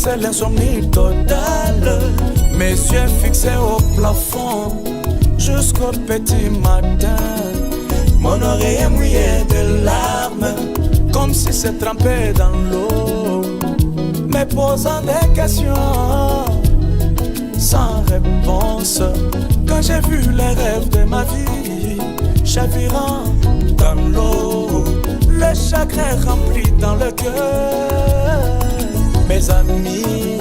c'est l'insomnie totale. Mes yeux fixés au plafond jusqu'au petit matin. Mon oreille mouillée de larmes, comme si c'est trempé dans l'eau. Me posant des questions sans réponse. Quand j'ai vu les rêves de ma vie chavirant dans l'eau, le chagrin rempli dans le cœur. Mes amis,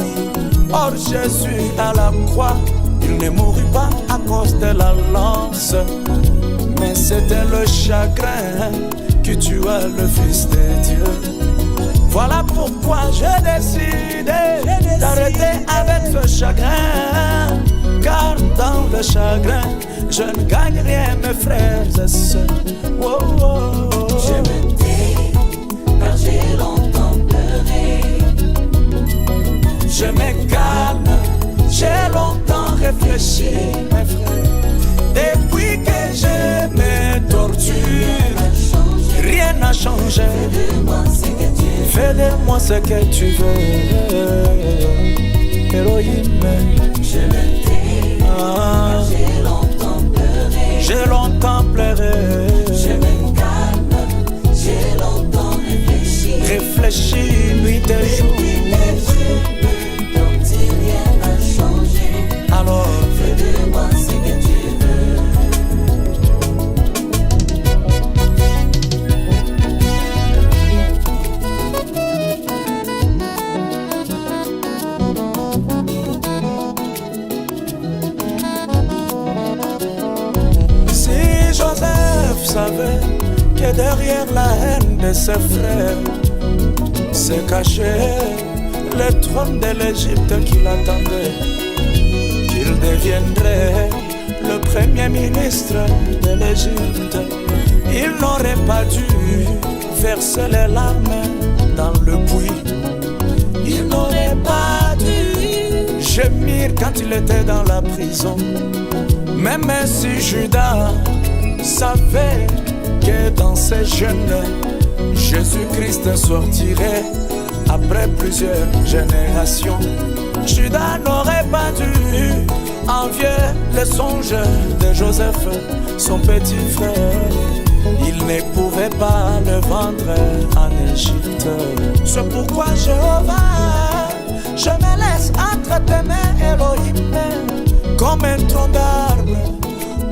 hors Jésus à la croix, il ne mourut pas à cause de la lance, mais c'était le chagrin qui tua le Fils de Dieu. Voilà pourquoi j'ai décidé d'arrêter avec ce chagrin, car dans le chagrin, je ne gagne rien, mes frères et sœurs. Oh, oh, oh. Je me tais, car j'ai longtemps pleuré. Je me calme, j'ai longtemps réfléchi, mes frères. Depuis que je me torture, rien n'a changé. Fais de moi ce que tu veux. Héroïne, je me tais, car j'ai longtemps pleuré. J'ai longtemps pleuré. Je me calme, j'ai longtemps réfléchi. Réfléchi nuit et jour. Rien n'a changé. Alors, fais de moi ce que tu veux. Si Joseph savait que derrière la haine de ses frères se cachait le trône de l'Égypte qu'il attendait, qu'il deviendrait le premier ministre de l'Égypte, il n'aurait pas dû verser les larmes dans le puits. Il n'aurait pas dû gémir quand il était dans la prison. Même si Judas savait que dans ses jeûnes, Jésus-Christ sortirait après plusieurs générations, Judas n'aurait pas dû envier les songes de Joseph, son petit frère. Il ne pouvait pas le vendre en Égypte. C'est pourquoi Jéhovah, je me laisse entre tes mains, Elohim, comme un tronc d'arbre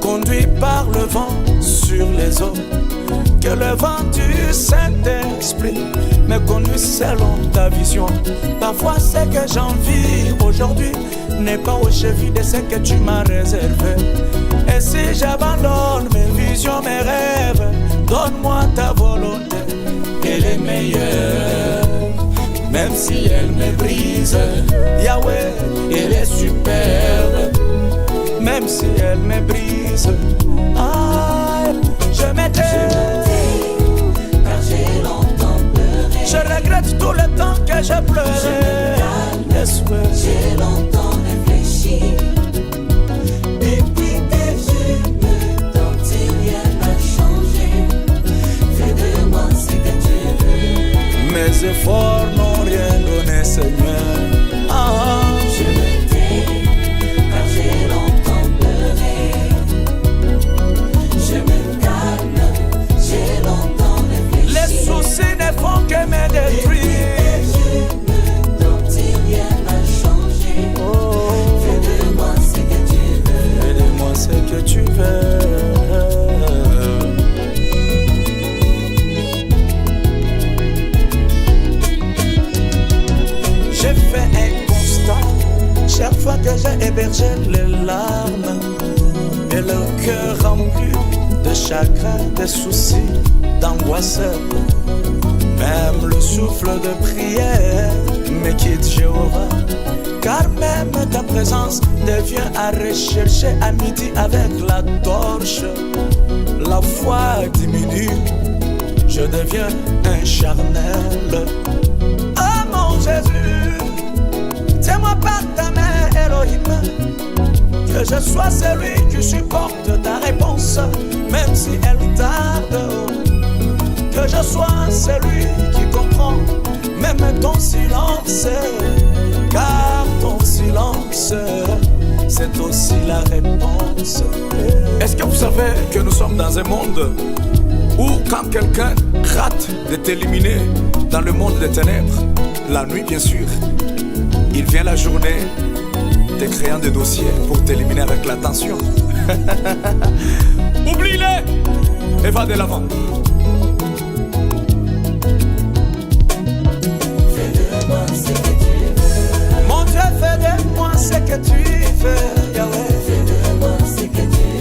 conduit par le vent sur les eaux. Que le vent du Saint-Esprit me conduise selon ta vision. Parfois ce que j'envie aujourd'hui n'est pas au chevet de ce que tu m'as réservé. Et si j'abandonne mes visions, mes rêves, donne-moi ta volonté. Elle est meilleure, même si elle me brise. Yahweh, elle est superbe, même si elle me brise. Ah, je m'étais, car j'ai longtemps pleuré. je regrette tout le temps que j'ai pleuré. J'ai longtemps réfléchi. Depuis que je me torture, rien n'a changé. Fais de moi ce que tu veux. Mes efforts n'ont rien donné, Seigneur. Ah, je me tais, car j'ai longtemps pleuré. Je me calme, j'ai longtemps réfléchi. Les soucis ne font que me détruire. Que tu veux. J'ai fait un constat chaque fois que j'ai hébergé les larmes et le cœur rempli de chagrin, de soucis, d'angoisse. Même le souffle de prière me quitte, Jéhovah. Car même ta présence devient à rechercher à midi avec la torche. La foi diminue, je deviens un charnel. Oh mon Jésus, tiens-moi par ta main, Elohim, que je sois celui qui supporte ta réponse, même si elle tarde. Que je sois celui qui comprend même ton silence, car ton silence, c'est aussi la réponse. Est-ce que vous savez que nous sommes dans un monde où quand quelqu'un rate de t'éliminer dans le monde des ténèbres, la nuit bien sûr, il vient la journée te créant des dossiers pour t'éliminer avec l'attention. Oublie-les et va de l'avant. Mon Dieu, fais de moi ce que tu veux, Yahweh. Fais de moi ce que tu